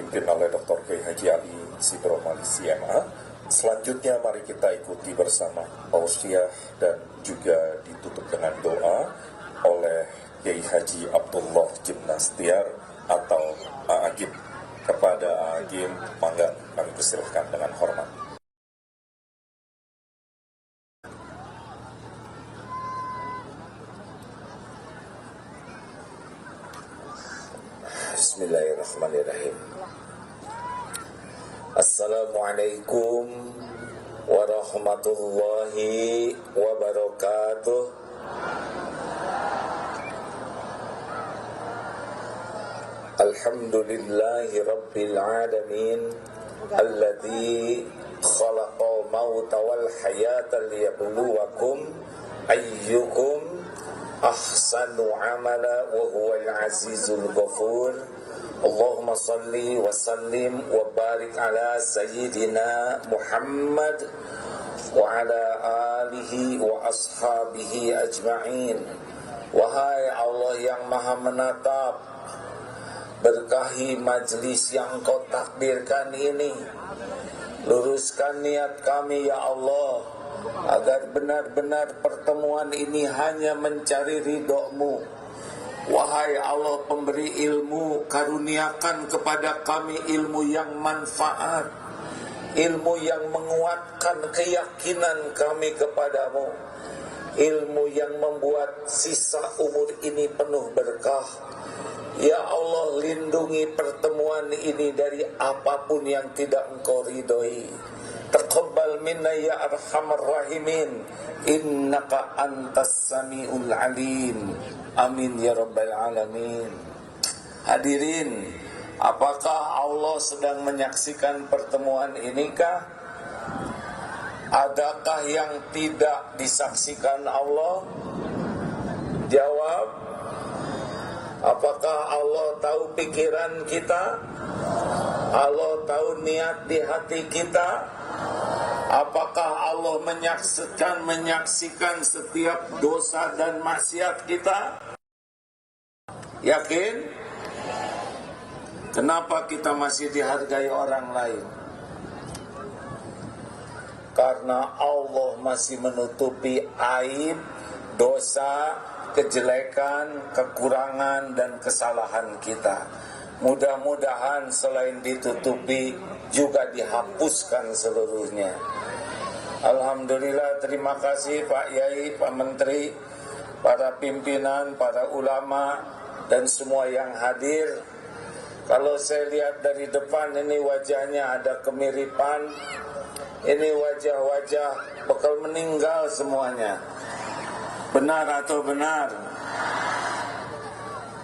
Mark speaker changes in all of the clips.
Speaker 1: dipimpin oleh Dr. Kiai Haji Ali Sidromali CMA. Selanjutnya mari kita ikuti bersama tausiah dan juga ditutup dengan doa oleh Kiai Haji Abdullah Jimnastiar atau A'agim. Kepada A'agim, mangga kami persilahkan dengan hormat.
Speaker 2: Bismillahirrahmanirrahim. Assalamualaikum warahmatullahi wabarakatuh. Alhamdulillahi rabbil alamin alladzi khalaqal mauta wal hayata liyabluwakum ayyukum ahsanu amala wa huwal azizul ghafur. Allahumma salli wa sallim wa barik ala sayyidina Muhammad wa ala alihi wa ashabihi ajma'in. Wahai Allah yang maha menatap, berkahi majlis yang Kau takdirkan ini. Luruskan niat kami ya Allah, agar benar-benar pertemuan ini hanya mencari ridho-Mu. Wahai Allah pemberi ilmu, karuniakan kepada kami ilmu yang manfaat, ilmu yang menguatkan keyakinan kami kepadamu, ilmu yang membuat sisa umur ini penuh berkah. Ya Allah, lindungi pertemuan ini dari apapun yang tidak Engkau ridhoi. Taqabbal minna ya arhamar rahimin, innaka antas samiul alim. Amin ya rabbal alamin. Hadirin, apakah Allah sedang menyaksikan pertemuan inikah? Adakah yang tidak disaksikan Allah? Jawab. Apakah Allah tahu pikiran kita? Allah tahu niat di hati kita? Apakah Allah menyaksikan setiap dosa dan maksiat kita? Yakin? Kenapa kita masih dihargai orang lain? Karena Allah masih menutupi aib, dosa, kejelekan, kekurangan, dan kesalahan kita. Mudah-mudahan selain ditutupi juga dihapuskan seluruhnya. Alhamdulillah, terima kasih Pak Yai, Pak Menteri, para pimpinan, para ulama, dan semua yang hadir. Kalau saya lihat dari depan ini wajahnya ada kemiripan. Ini wajah-wajah bakal meninggal semuanya. Benar atau benar?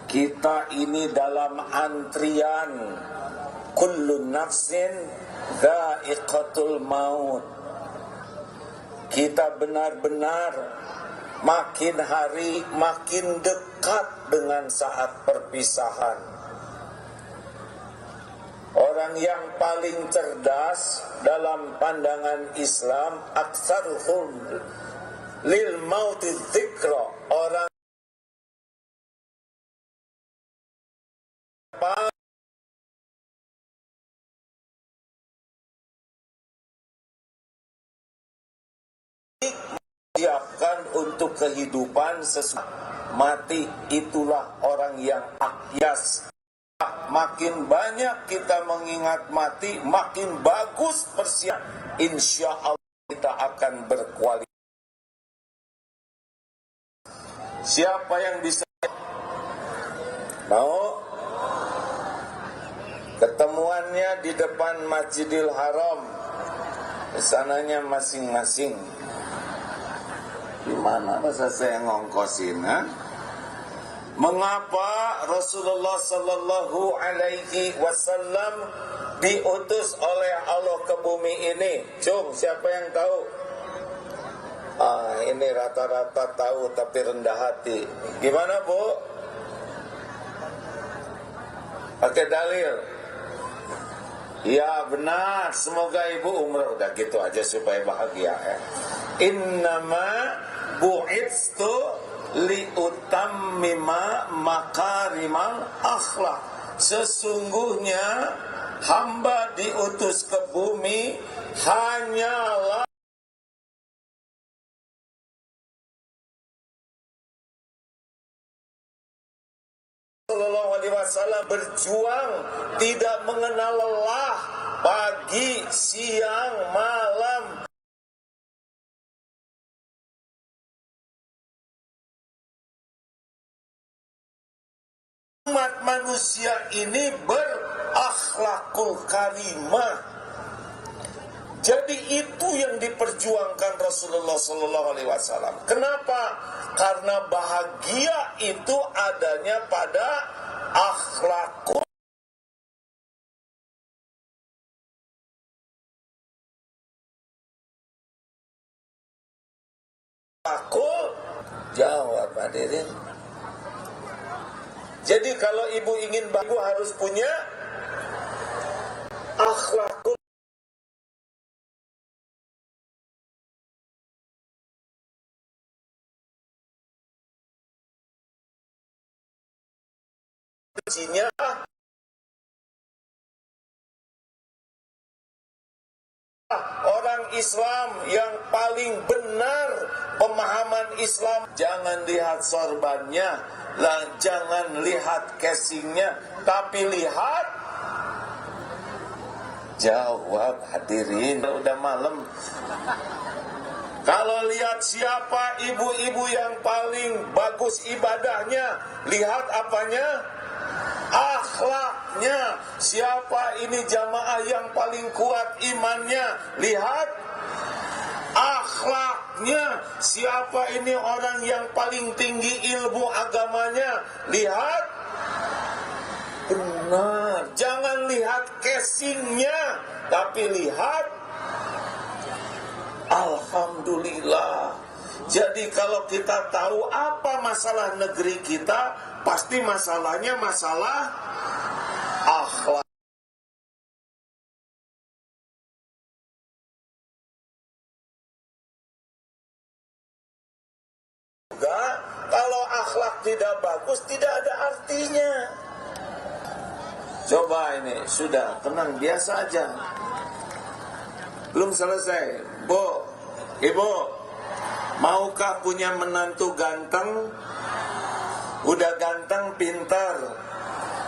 Speaker 2: Kita ini dalam antrian kullu nafsin dha'iqatul maut. Kita benar-benar makin hari makin dekat dengan saat perpisahan. Orang yang paling cerdas dalam pandangan Islam, aksaruhum lil mauti dzikra, orang siapkan untuk kehidupan sesudah mati. Itulah orang yang akyas. Makin banyak kita mengingat mati, makin bagus persiapan. Insya Allah kita akan berkualitas. Siapa yang bisa mau? Ketemuannya di depan Masjidil Haram. Kesananya masing-masing. Gimana masa saya ngongkosin, ha? Mengapa Rasulullah sallallahu alaihi wasallam diutus oleh Allah ke bumi ini? Cung, siapa yang tahu? Ini rata-rata tahu tapi rendah hati. Gimana, Bu? Pakai dalil. Ya benar, semoga ibu umrah. Udah gitu aja supaya bahagia ya. Innama bu'itstu liutammima makarimal akhlak. sesungguhnya hamba diutus ke bumi hanyalah Sallallahu Alaihi Wasallam berjuang tidak mengenal lelah, pagi, siang, malam. Umat manusia ini berakhlakul karimah. Jadi itu yang diperjuangkan Rasulullah Sallallahu Alaihi Wasallam. Kenapa? Karena bahagia itu adanya pada akhlakul. Jawab hadirin. Jadi kalau ibu ingin ibu harus punya akhlakul. Kuncinya orang Islam yang paling benar pemahaman Islam. Jangan lihat sorbannya, jangan lihat casingnya, tapi lihat. Jawab hadirin, udah malam. Kalau lihat siapa ibu-ibu yang paling bagus ibadahnya, lihat apanya? Akhlaknya. Siapa ini jamaah yang paling kuat imannya, lihat akhlaknya. Siapa ini orang yang paling tinggi ilmu agamanya, lihat. Benar, jangan lihat casingnya, tapi lihat. Alhamdulillah. Jadi kalau kita tahu apa masalah negeri kita, pasti masalahnya masalah akhlak. Juga kalau akhlak tidak bagus tidak ada artinya. Coba ini, sudah tenang, biasa aja. Belum selesai. Bu, ibu, maukah punya menantu ganteng? Udah ganteng, pintar.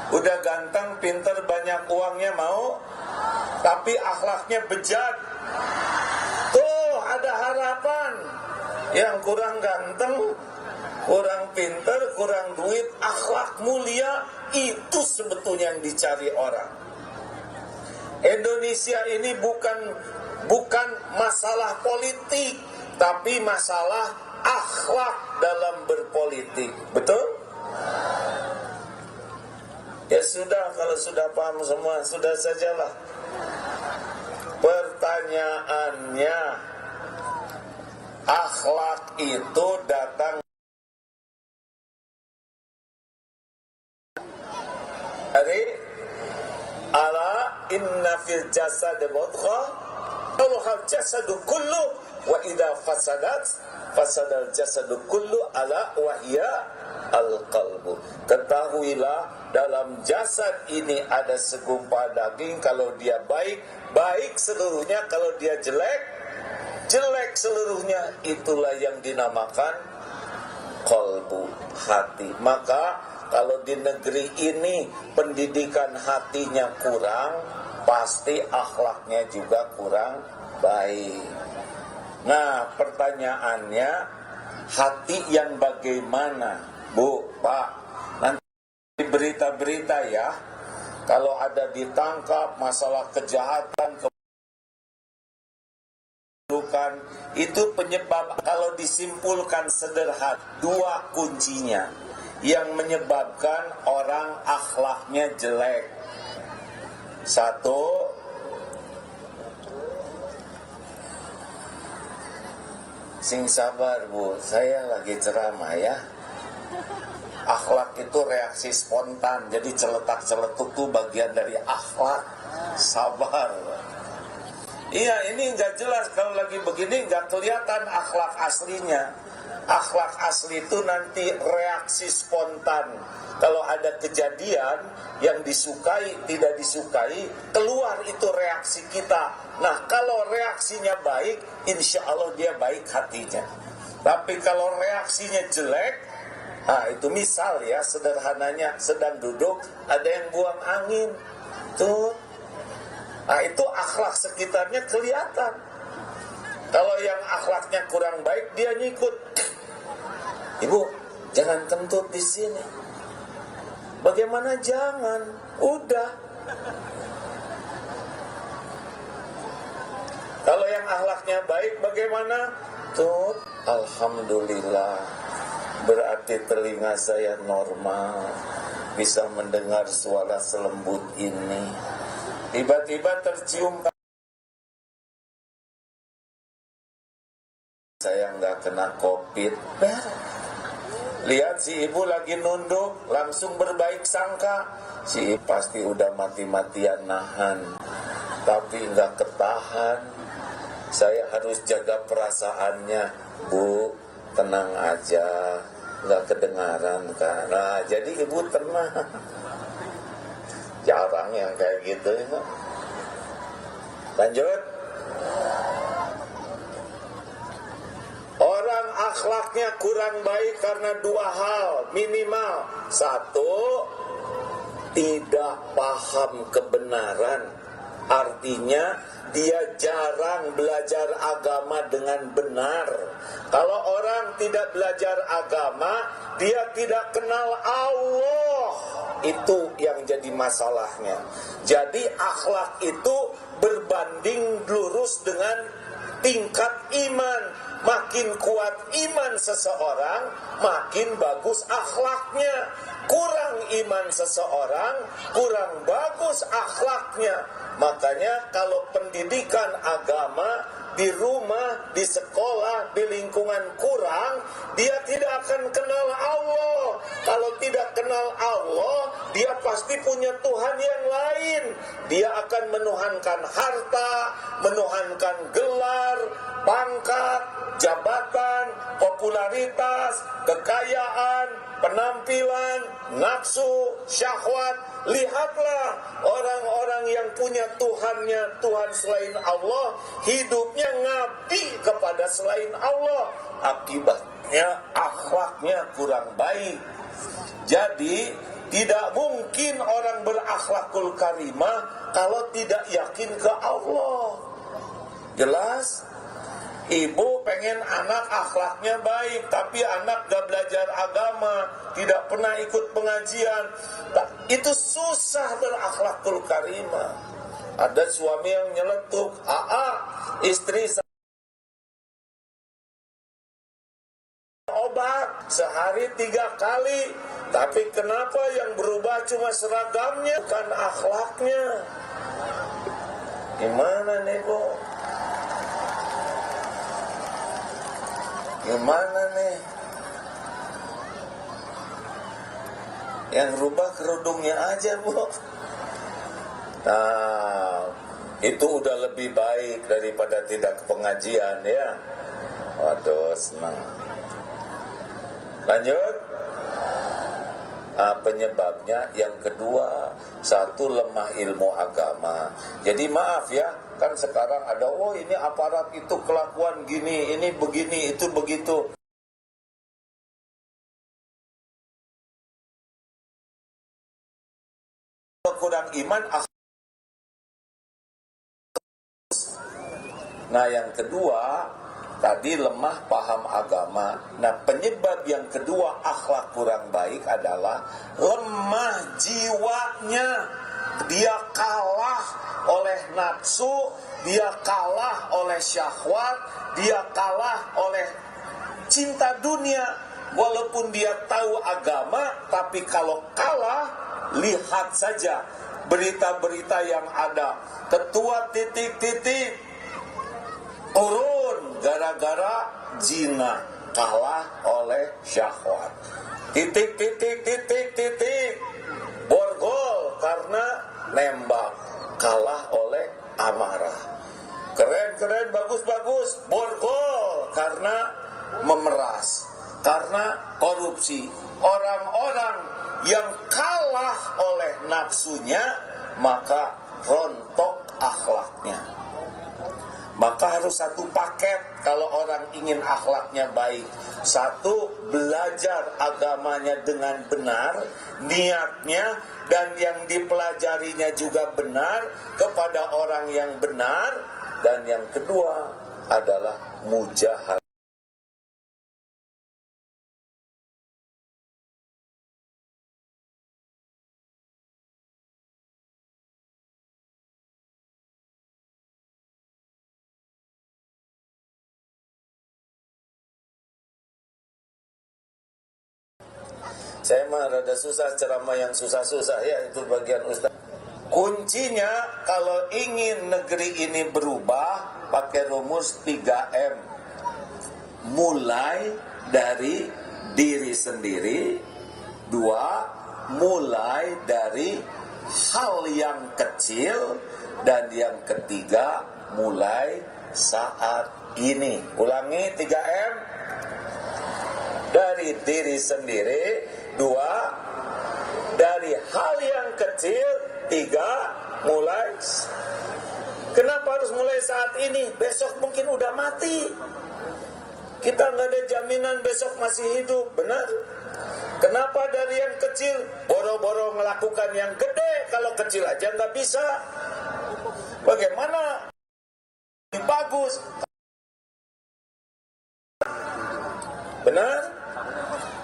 Speaker 2: Udah ganteng, pintar, banyak uangnya mau? Tapi akhlaknya bejat. Tuh, ada harapan. Yang kurang ganteng, kurang pintar, kurang duit, akhlak mulia, itu sebetulnya yang dicari orang. Indonesia ini bukan masalah politik, tapi masalah akhlak dalam berpolitik. Betul? Ya sudah, kalau sudah paham semua, sudah sajalah. Pertanyaannya, akhlak itu datang dari ala inna fil jasad mudghah al jasadu kullu wa idza fasadat fasadal jasadu kullu ala wahya al qalbu. Ketahuilah dalam jasad ini ada segumpal daging, kalau dia baik, baik seluruhnya, kalau dia jelek, jelek seluruhnya. Itulah yang dinamakan qalbu, hati. Maka kalau di negeri ini pendidikan hatinya kurang, pasti akhlaknya juga kurang baik. Nah, pertanyaannya, hati yang bagaimana? Bu, Pak, nanti di berita-berita ya, kalau ada ditangkap masalah kejahatan, keburukan, itu penyebab, kalau disimpulkan sederhana, dua kuncinya yang menyebabkan orang akhlaknya jelek. Satu, sing sabar Bu, saya lagi ceramah ya. Akhlak itu reaksi spontan, jadi celetak-celetuk itu bagian dari akhlak. Sabar. Iya, ini nggak jelas, kalau lagi begini nggak kelihatan akhlak aslinya. Akhlak asli itu nanti reaksi spontan. Kalau ada kejadian yang disukai, tidak disukai, keluar itu reaksi kita. Nah, kalau reaksinya baik, insya Allah dia baik hatinya. Tapi kalau reaksinya jelek, nah itu misal ya, sederhananya sedang duduk, ada yang buang angin. Tuh. Nah, itu akhlak sekitarnya kelihatan. Kalau yang akhlaknya kurang baik, dia ngikut. Ibu, jangan kentut di sini. Bagaimana jangan? Udah. Kalau yang akhlaknya baik, bagaimana? Tuh, alhamdulillah. Berarti telinga saya normal, bisa mendengar suara selembut ini. Tiba-tiba tercium, saya nggak kena COVID. Lihat si ibu lagi nunduk, langsung berbaik sangka. Si ibu pasti udah mati-matian nahan, tapi nggak ketahan. Saya harus jaga perasaannya. Bu, tenang aja, nggak kedengaran kan. Nah, jadi ibu tenang. Jarang yang kayak gitu ya. Lanjut. Orang akhlaknya kurang baik karena dua hal minimal. Satu, tidak paham kebenaran. Artinya dia jarang belajar agama dengan benar. Kalau orang tidak belajar agama, dia tidak kenal Allah. Itu yang jadi masalahnya. Jadi akhlak itu berbanding lurus dengan tingkat iman. Makin kuat iman seseorang, makin bagus akhlaknya. Kurang iman seseorang, kurang bagus akhlaknya. Makanya kalau pendidikan agama di rumah, di sekolah, di lingkungan kurang, dia tidak akan kenal Allah. Kalau tidak kenal Allah, dia pasti punya Tuhan yang lain. Dia akan menuhankan harta, menuhankan gelar, pangkat, jabatan, popularitas, kekayaan, penampilan, nafsu, syahwat. Lihatlah orang-orang yang punya Tuhannya, Tuhan selain Allah, hidupnya ngabdi kepada selain Allah. Akibatnya akhlaknya kurang baik. Jadi tidak mungkin orang berakhlakul karimah kalau tidak yakin ke Allah. Jelas? Ibu pengen anak akhlaknya baik, tapi anak gak belajar agama, tidak pernah ikut pengajian. Itu susah berakhlakul karimah. Ada suami yang nyeletuk, istri obat sehari 3 kali, tapi kenapa yang berubah cuma seragamnya, bukan akhlaknya? Gimana nih, Bu? Gimana nih? Yang rubah kerudungnya aja, Bu. Nah, itu udah lebih baik daripada tidak ke pengajian ya. Waduh, senang. Lanjut. Penyebabnya yang kedua, satu, lemah ilmu agama. Jadi maaf ya, kan sekarang ada, ini aparat itu kelakuan gini, ini begini, itu begitu. Kurang iman. Nah, yang kedua tadi lemah paham agama. Nah, penyebab yang kedua akhlak kurang baik adalah lemah jiwanya. Dia kalah oleh nafsu, dia kalah oleh syahwat, dia kalah oleh cinta dunia. Walaupun dia tahu agama, tapi kalau kalah, lihat saja berita-berita yang ada. Ketua titik-titik turun gara-gara zina, kalah oleh syahwat. Titik-titik-titik-titik borgol karena nembak, kalah oleh amarah. Keren-keren, bagus-bagus, borgol karena memeras. karena korupsi. Orang-orang yang kalah oleh nafsunya, maka rontok akhlaknya. Maka harus satu paket kalau orang ingin akhlaknya baik. Satu, belajar agamanya dengan benar, niatnya, dan yang dipelajarinya juga benar kepada orang yang benar. Dan yang kedua adalah mujahadah. Saya mah rada susah ceramah yang susah-susah ya, itu bagian Ustaz. Kuncinya kalau ingin negeri ini berubah pakai rumus 3M. Mulai dari diri sendiri. 2, mulai dari hal yang kecil. Dan yang ketiga, mulai saat ini. Ulangi 3M. Dari diri sendiri. 2, dari hal yang kecil. 3, mulai. Kenapa harus mulai saat ini? Besok mungkin udah mati. Kita nggak ada jaminan besok masih hidup, benar? Kenapa dari yang kecil boro-boro melakukan yang gede? Kalau kecil aja nggak bisa. Bagaimana? Bagus. Benar?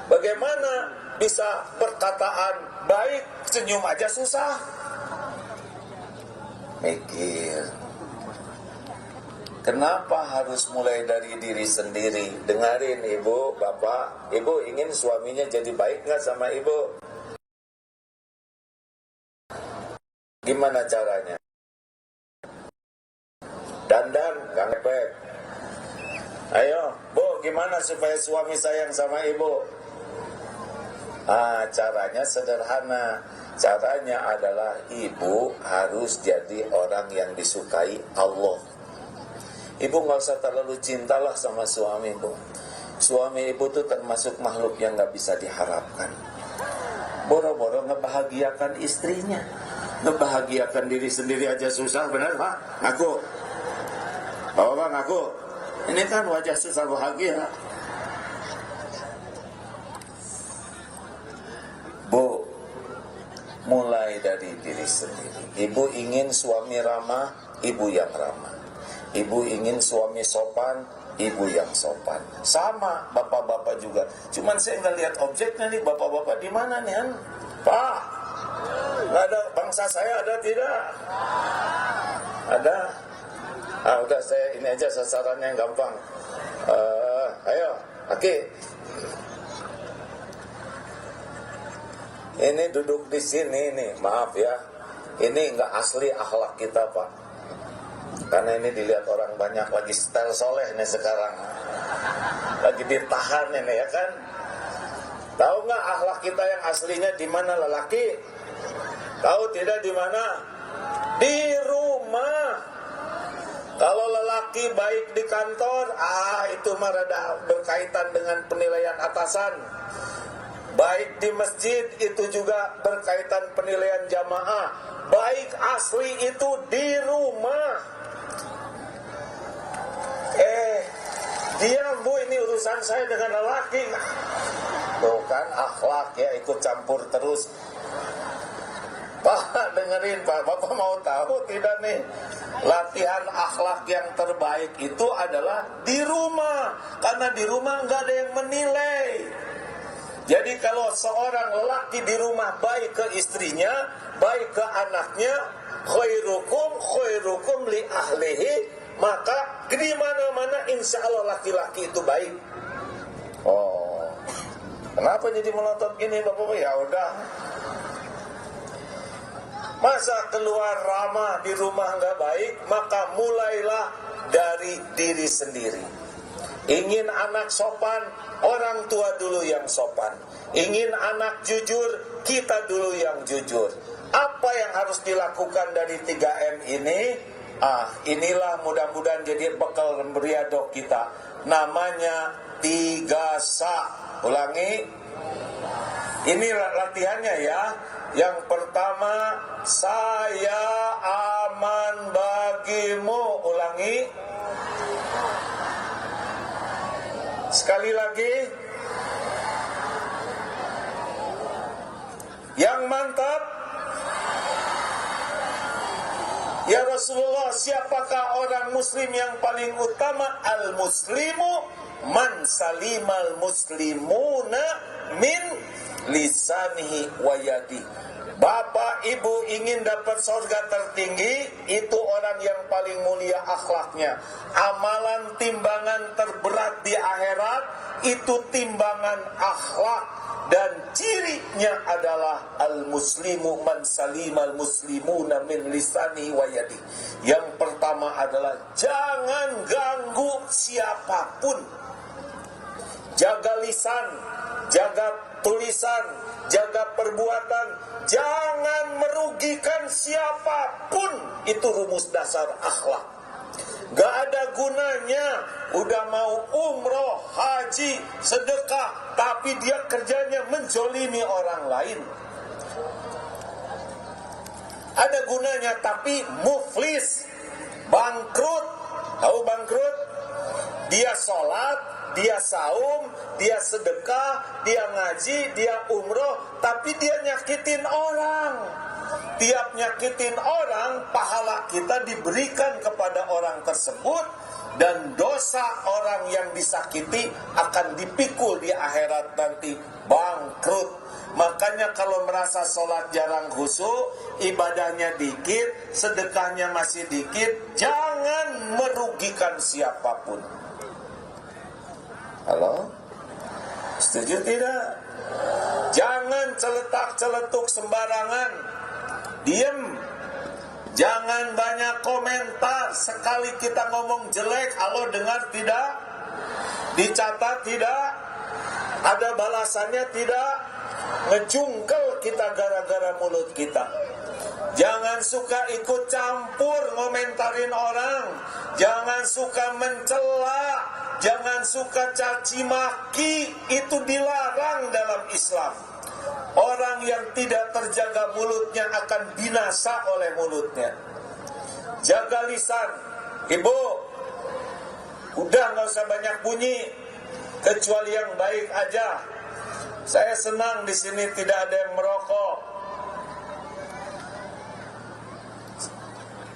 Speaker 2: Bagaimana bisa perkataan baik, senyum aja susah? Mikir. Kenapa harus mulai dari diri sendiri? Dengarin ibu, bapak. Ibu ingin suaminya jadi baik nggak sama ibu? Gimana caranya? Dandan, gak ngepek. Ayo, bu, gimana supaya suami sayang sama ibu? Caranya sederhana. Caranya adalah ibu harus jadi orang yang disukai Allah. Ibu nggak usah terlalu cintalah sama suami ibu. Suami ibu tuh termasuk makhluk yang nggak bisa diharapkan. Boro-boro ngebahagiakan istrinya, ngebahagiakan diri sendiri aja susah, benar pak? Ngaku, bapak ngaku. Ini kan wajah susah bahagia. Bu, mulai dari diri sendiri. Ibu ingin suami ramah, ibu yang ramah. Ibu ingin suami sopan, ibu yang sopan. Sama bapak-bapak juga. Cuman saya nggak lihat objeknya nih, bapak-bapak di mana nih? Pak, nggak ada, bangsa saya ada tidak? Ada? Udah saya ini aja sasarannya yang gampang. Ayo, Aki. Ini duduk di sini nih, maaf ya. Ini nggak asli akhlak kita pak. Karena ini dilihat orang banyak lagi style soleh nih sekarang. Lagi ditahan ini ya kan. Tahu nggak akhlak kita yang aslinya di mana lelaki? Tahu tidak di mana? Di rumah. Kalau lelaki baik di kantor, itu mah rada berkaitan dengan penilaian atasan. Baik di masjid itu juga berkaitan penilaian jamaah. Baik asli itu di rumah. Diam bu, ini urusan saya dengan lelaki. Bukan akhlak ya, ikut campur terus. Pak dengerin pak, bapak mau tahu tidak nih? Latihan akhlak yang terbaik itu adalah di rumah. Karena di rumah nggak ada yang menilai. Jadi kalau seorang lelaki di rumah baik ke istrinya, baik ke anaknya, khairukum li ahlihi, maka di mana-mana insya Allah laki-laki itu baik. Oh, kenapa jadi melotot gini bapak? Ya udah. Masa keluar ramah di rumah nggak baik, maka mulailah dari diri sendiri. Ingin anak sopan, orang tua dulu yang sopan. Ingin anak jujur, kita dulu yang jujur. Apa yang harus dilakukan dari 3M ini? Inilah mudah-mudahan jadi bekal riado kita. Namanya 3 sa. Ulangi. Ini latihannya ya. Yang pertama, saya aman bagimu. Ulangi. Sekali lagi. Yang mantap. Ya Rasulullah, siapakah orang muslim yang paling utama? Al-muslimu man salimal muslimuna min lisanihi wa yadi. Bapak ibu ingin dapat surga tertinggi, itu orang yang paling mulia akhlaknya. Amalan timbangan terberat di akhirat itu timbangan akhlak. Dan cirinya adalah al-muslimu man salimal muslimuna min lisani wa yadi. Yang pertama adalah jangan ganggu siapapun. Jaga lisan, jaga tulisan, jaga perbuatan. Jangan merugikan siapapun. Itu rumus dasar akhlak. Gak ada gunanya udah mau umroh, haji, sedekah, tapi dia kerjanya menzolimi orang lain. Ada gunanya tapi muflis, bangkrut. Tahu bangkrut? Dia sholat, dia saum, dia sedekah, dia ngaji, dia umroh, tapi dia nyakitin orang. Tiap nyakitin orang, pahala kita diberikan kepada orang tersebut, dan dosa orang yang disakiti akan dipikul di akhirat nanti, bangkrut. Makanya kalau merasa sholat jarang khusyuk, ibadahnya dikit, sedekahnya masih dikit, jangan merugikan siapapun. Halo? Setuju tidak? Jangan celetak-celetuk sembarangan. Diem. Jangan banyak komentar. Sekali kita ngomong jelek, Allah dengar tidak? Dicatat tidak? Ada balasannya tidak? Ngejungkel kita gara-gara mulut kita. Jangan suka ikut campur ngomentarin orang. Jangan suka mencela. Jangan suka caci maki. Itu dilarang dalam Islam. Orang yang tidak terjaga mulutnya akan binasa oleh mulutnya. Jaga lisan. Ibu, udah gak usah banyak bunyi, kecuali yang baik aja. Saya senang di sini tidak ada yang merokok.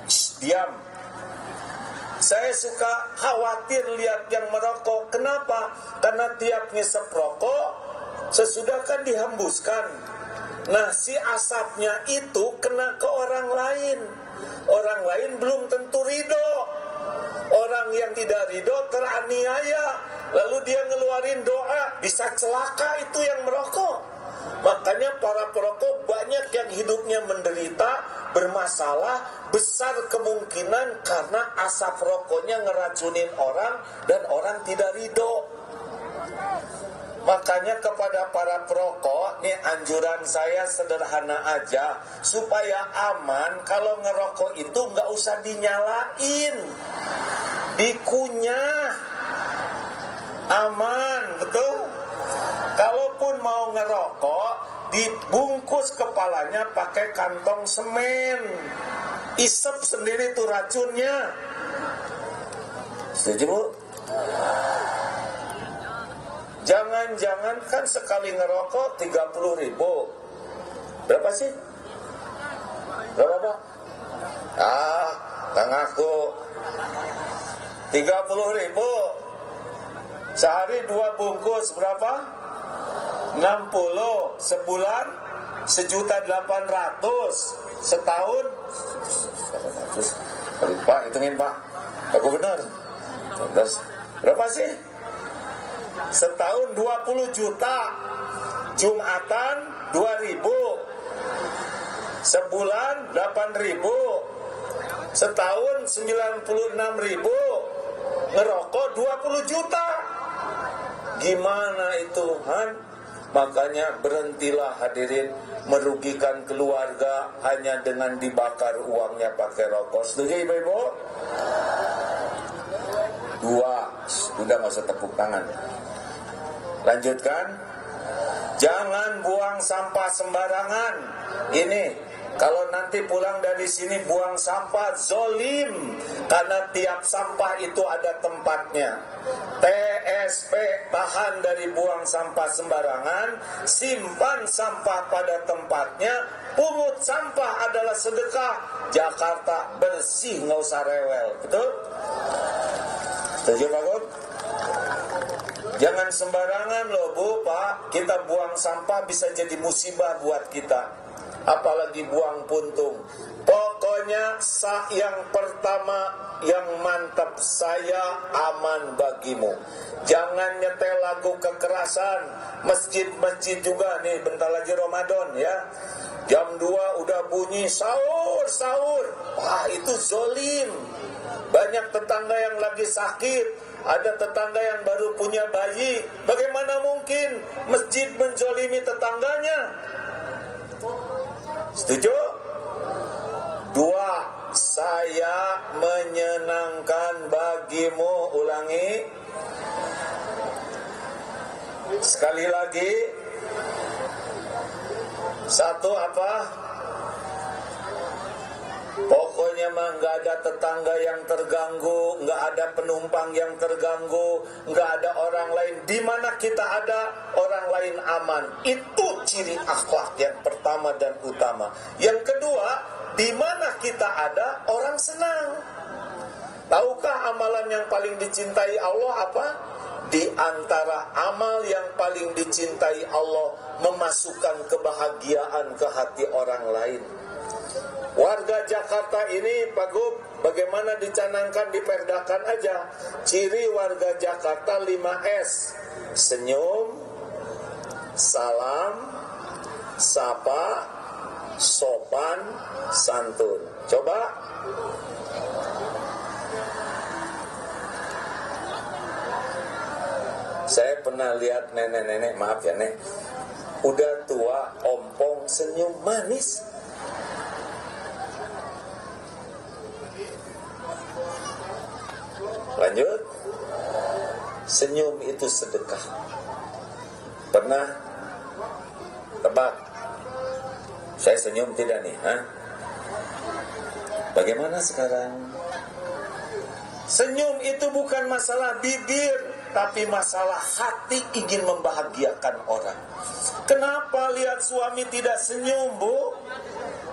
Speaker 2: Shh, diam. Saya suka khawatir lihat yang merokok. Kenapa? Karena tiap ngisep rokok, sesudah kan dihembuskan. Nah, si asapnya itu kena ke orang lain. Orang lain belum tentu ridho. Orang yang tidak ridho teraniaya, lalu dia ngeluarin doa, bisa celaka itu yang merokok. Makanya para perokok banyak yang hidupnya menderita, bermasalah, besar kemungkinan karena asap rokoknya ngeracunin orang dan orang tidak ridho. Makanya kepada para perokok, nih anjuran saya sederhana aja, supaya aman, kalau ngerokok itu nggak usah dinyalain, dikunyah, aman, betul? Kalaupun mau ngerokok, dibungkus kepalanya pakai kantong semen, isep sendiri tuh racunnya. Setuju, Bu? Jangan-jangan kan sekali ngerokok 30.000. Berapa sih? Berapa, Pak? Nggak ngaku. 30.000. Sehari 2 bungkus berapa? 60. Sebulan 1.800.000. Setahun 100. Pak, hitungin Pak. Aku benar. Berapa sih? Setahun 20 juta. Jumatan 2.000. Sebulan 8.000. Setahun 96.000. Ngerokok 20 juta. Gimana itu, Han? Makanya berhentilah hadirin merugikan keluarga hanya dengan dibakar uangnya pakai rokok. Setuju Ibu-ibu? 2. Udah gak usah tepuk tangan. Lanjutkan. Jangan buang sampah sembarangan. Ini kalau nanti pulang dari sini buang sampah, zolim. Karena tiap sampah itu ada tempatnya. TSP, tahan dari buang sampah sembarangan. Simpan sampah pada tempatnya. Pungut sampah adalah sedekah. Jakarta bersih, nggak usah rewel. Betul? Setuju Pak Gub? Jangan sembarangan loh Bu, Pak. Kita buang sampah bisa jadi musibah buat kita. Apalagi buang puntung. Pokoknya yang pertama yang mantap, saya aman bagimu. Jangan nyetel lagu kekerasan. Masjid-masjid juga nih, bentar lagi Ramadan ya. Jam 2 udah bunyi sahur. Wah, itu zolim. Banyak tetangga yang lagi sakit. Ada tetangga yang baru punya bayi. Bagaimana mungkin masjid menzolimi tetangganya? Setuju? 2. Saya menyenangkan bagimu. Ulangi. Sekali lagi. 1 apa? Pokoknya mah nggak ada tetangga yang terganggu, nggak ada penumpang yang terganggu, nggak ada orang lain. Di mana kita ada, orang lain aman. Itu ciri akhlak yang pertama dan utama. Yang kedua, di mana kita ada, orang senang. Tahukah amalan yang paling dicintai Allah apa? Di antara amal yang paling dicintai Allah, memasukkan kebahagiaan ke hati orang lain. Warga Jakarta ini, Pak Gub, bagaimana dicanangkan, diperdakan aja. Ciri warga Jakarta 5S. Senyum, salam, sapa, sopan, santun. Coba. Saya pernah lihat nenek-nenek, maaf ya Nek, udah tua, ompong, senyum manis. Lanjut. Senyum itu sedekah. Pernah tebak? Saya senyum tidak nih? Bagaimana sekarang? Senyum itu bukan masalah bibir, tapi masalah hati ingin membahagiakan orang. Kenapa lihat suami tidak senyum, Bu?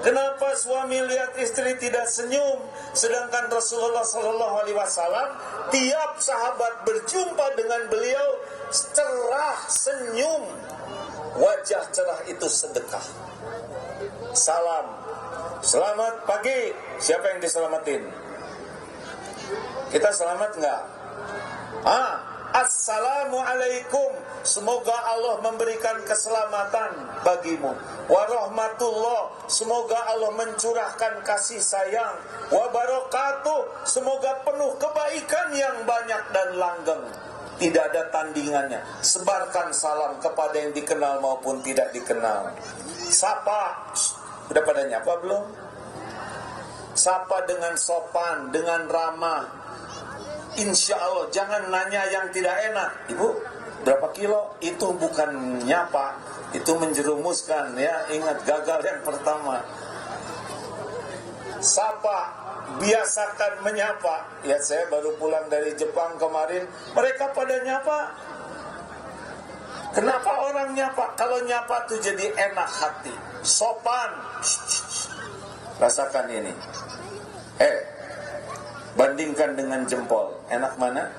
Speaker 2: Kenapa suami lihat istri tidak senyum? Sedangkan Rasulullah SAW, tiap sahabat berjumpa dengan beliau, cerah, senyum. Wajah cerah itu sedekah. Salam. Selamat pagi. Siapa yang diselamatin? Kita selamat enggak? Assalamualaikum. Semoga Allah memberikan keselamatan bagimu. Warahmatullah. Semoga Allah mencurahkan kasih sayang. Wabarakatuh. Semoga penuh kebaikan yang banyak dan langgeng. Tidak ada tandingannya. Sebarkan salam kepada yang dikenal maupun tidak dikenal. Sapa. Udah pada nyapa belum? Sapa dengan sopan, dengan ramah. Insya Allah, jangan nanya yang tidak enak. Ibu, berapa kilo? Itu bukan nyapa, itu menjerumuskan ya. Ingat, gagal yang pertama. Sapa, biasakan menyapa. Ya, saya baru pulang dari Jepang kemarin, mereka pada nyapa. Kenapa orang nyapa? Kalau nyapa tuh jadi enak hati, sopan. Rasakan ini. Bandingkan dengan jempol. Enak mana?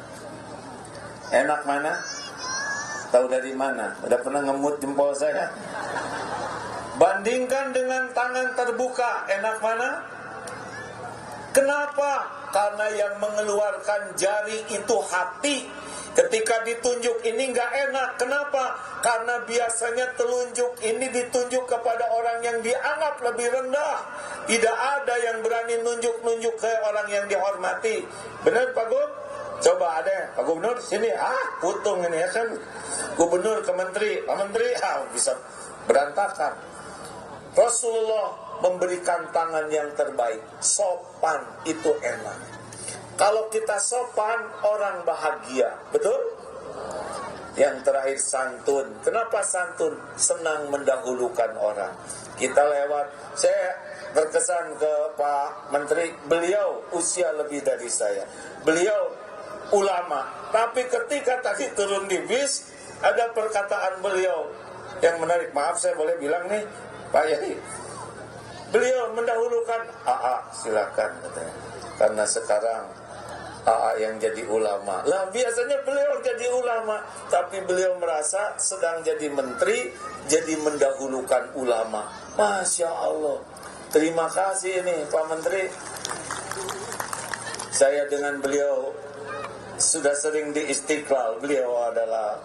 Speaker 2: Enak mana? Tahu dari mana? Udah pernah ngemut jempol saya? Bandingkan dengan tangan terbuka. Enak mana? Kenapa? Karena yang mengeluarkan jari itu hati. Ketika ditunjuk ini nggak enak. Kenapa? Karena biasanya telunjuk ini ditunjuk kepada orang yang dianggap lebih rendah. Tidak ada yang berani nunjuk-nunjuk ke orang yang dihormati. Benar Pak Gub? Coba ada Pak Gubernur sini. Putung ini ya kan. Gubernur ke menteri. Pak Menteri bisa berantakan. Rasulullah memberikan tangan yang terbaik. Sopan itu enak. Kalau kita sopan, orang bahagia. Betul? Yang terakhir santun. Kenapa santun? Senang mendahulukan orang. Kita lewat, saya berkesan ke Pak Menteri, beliau usia lebih dari saya. Beliau ulama. Tapi ketika tadi turun di bis, ada perkataan beliau yang menarik. Maaf saya boleh bilang nih, Pak Yai. Beliau mendahulukan AA, silakan katanya. Karena sekarang AA yang jadi ulama. Lah biasanya beliau jadi ulama, tapi beliau merasa sedang jadi menteri, jadi mendahulukan ulama. Masya Allah. Terima kasih ini Pak Menteri. Saya dengan beliau sudah sering di Istiqlal. Beliau adalah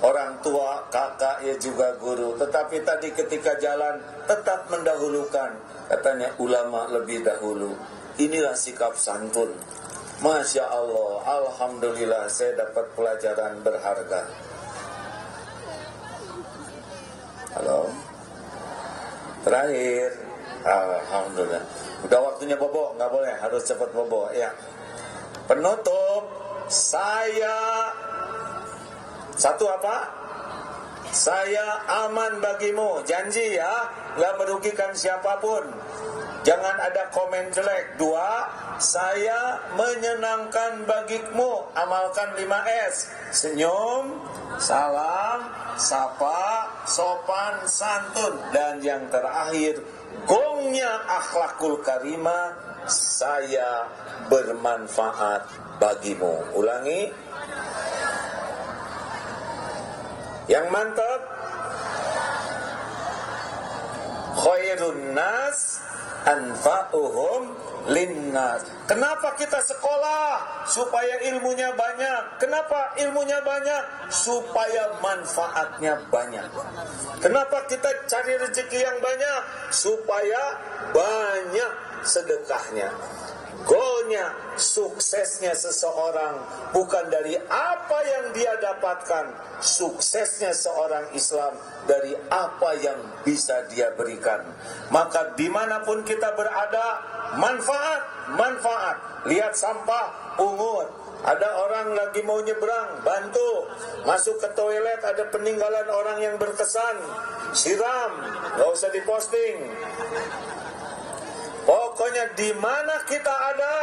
Speaker 2: orang tua, kakak, ya juga guru. Tetapi tadi ketika jalan tetap mendahulukan. Katanya ulama lebih dahulu. Inilah sikap santun. Masya Allah, alhamdulillah saya dapat pelajaran berharga. Halo. Terakhir, alhamdulillah. Udah waktunya bobo, nggak boleh, harus cepat bobo. Ya. Penutup, saya satu apa? Saya aman bagimu, janji ya, nggak merugikan siapapun. Jangan ada komen jelek. 2, saya menyenangkan bagimu, amalkan 5S. Senyum, salam, sapa, sopan, santun. Dan yang terakhir, gongnya akhlakul karimah, saya bermanfaat bagimu. Ulangi. Yang mantap. Khairun nas anfa'uhum linnas. Kenapa kita sekolah? Supaya ilmunya banyak. Kenapa ilmunya banyak? Supaya manfaatnya banyak. Kenapa kita cari rezeki yang banyak? Supaya banyak sedekahnya. Goalnya, suksesnya seseorang bukan dari apa yang dia dapatkan. Suksesnya seorang Islam dari apa yang bisa dia berikan. Maka dimanapun kita berada, manfaat. Lihat sampah, pungut. Ada orang lagi mau nyebrang, bantu. Masuk ke toilet, ada peninggalan orang yang berkesan, siram, gak usah diposting. Pokoknya di mana kita ada,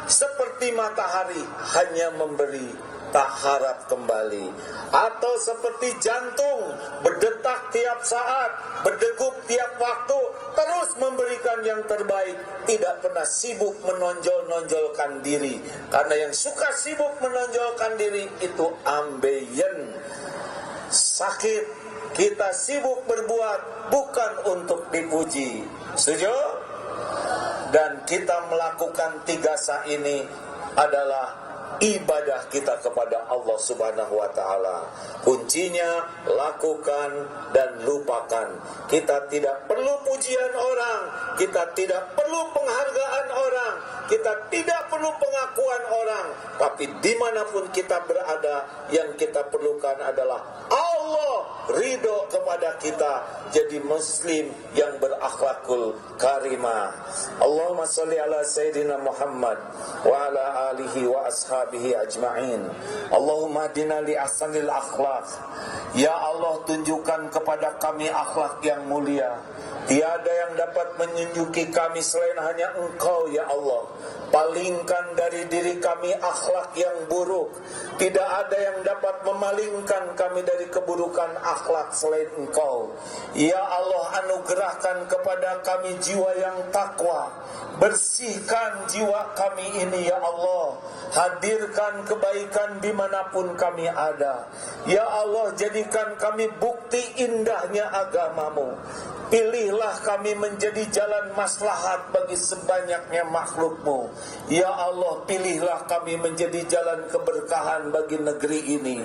Speaker 2: seperti matahari hanya memberi, tak harap kembali. Atau seperti jantung, berdetak tiap saat, berdegup tiap waktu, terus memberikan yang terbaik, tidak pernah sibuk menonjol-nonjolkan diri. Karena yang suka sibuk menonjolkan diri itu ambeien, sakit. Kita sibuk berbuat bukan untuk dipuji. Setuju? Dan kita melakukan 3 sa ini adalah ibadah kita kepada Allah Subhanahu wa Ta'ala. Kuncinya lakukan dan lupakan. Kita tidak perlu pujian orang, kita tidak perlu penghargaan orang, kita tidak perlu pengakuan orang. Tapi dimanapun kita berada, yang kita perlukan adalah Allah ridho kepada kita, jadi muslim yang berakhlakul karimah. Allahumma salli ala Sayyidina Muhammad wa ala alihi wa ashabihi ajma'in. Allahumma hadina li ahsanil akhlaq. Ya Allah, tunjukkan kepada kami akhlak yang mulia. Tiada yang dapat menunjuki kami selain hanya Engkau, ya Allah. Palingkan dari diri kami akhlak yang buruk. Tidak ada yang dapat memalingkan kami dari keburukan akhlak selain Engkau. Ya Allah, anugerahkan kepada kami jiwa yang takwa. Bersihkan jiwa kami ini, ya Allah. Hadirkan kebaikan dimanapun kami ada. Ya Allah, jadikan kami bukti indahnya agamamu. Pilihlah kami menjadi jalan maslahat bagi sebanyaknya makhlukmu. Ya Allah, pilihlah kami menjadi jalan keberkahan bagi negeri ini.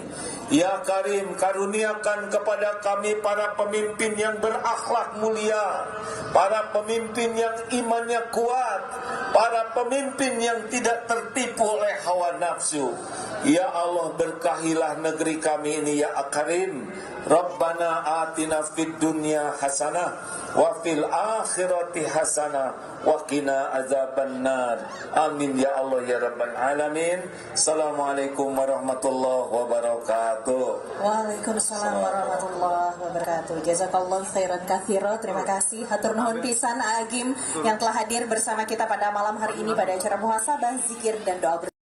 Speaker 2: Ya Karim, karuniakan kepada kami para pemimpin yang berakhlak mulia, para pemimpin yang imannya kuat, para pemimpin yang tidak tertipu oleh hawa nafsu. Ya Allah, berkahilah negeri kami ini ya Karim. Rabbana atina fid dunya hasanah wa fil akhirati hasanah wa qina azabannar. Amin ya Allah ya rabbal alamin. Assalamualaikum warahmatullahi wabarakatuh.
Speaker 3: Waalaikumsalam warahmatullahi wabarakatuh. Jazakallahu khairan katsira. Terima kasih hatur nuhun pisan Agim yang telah hadir bersama kita pada malam hari ini pada acara muhasabah, zikir dan doa bersama.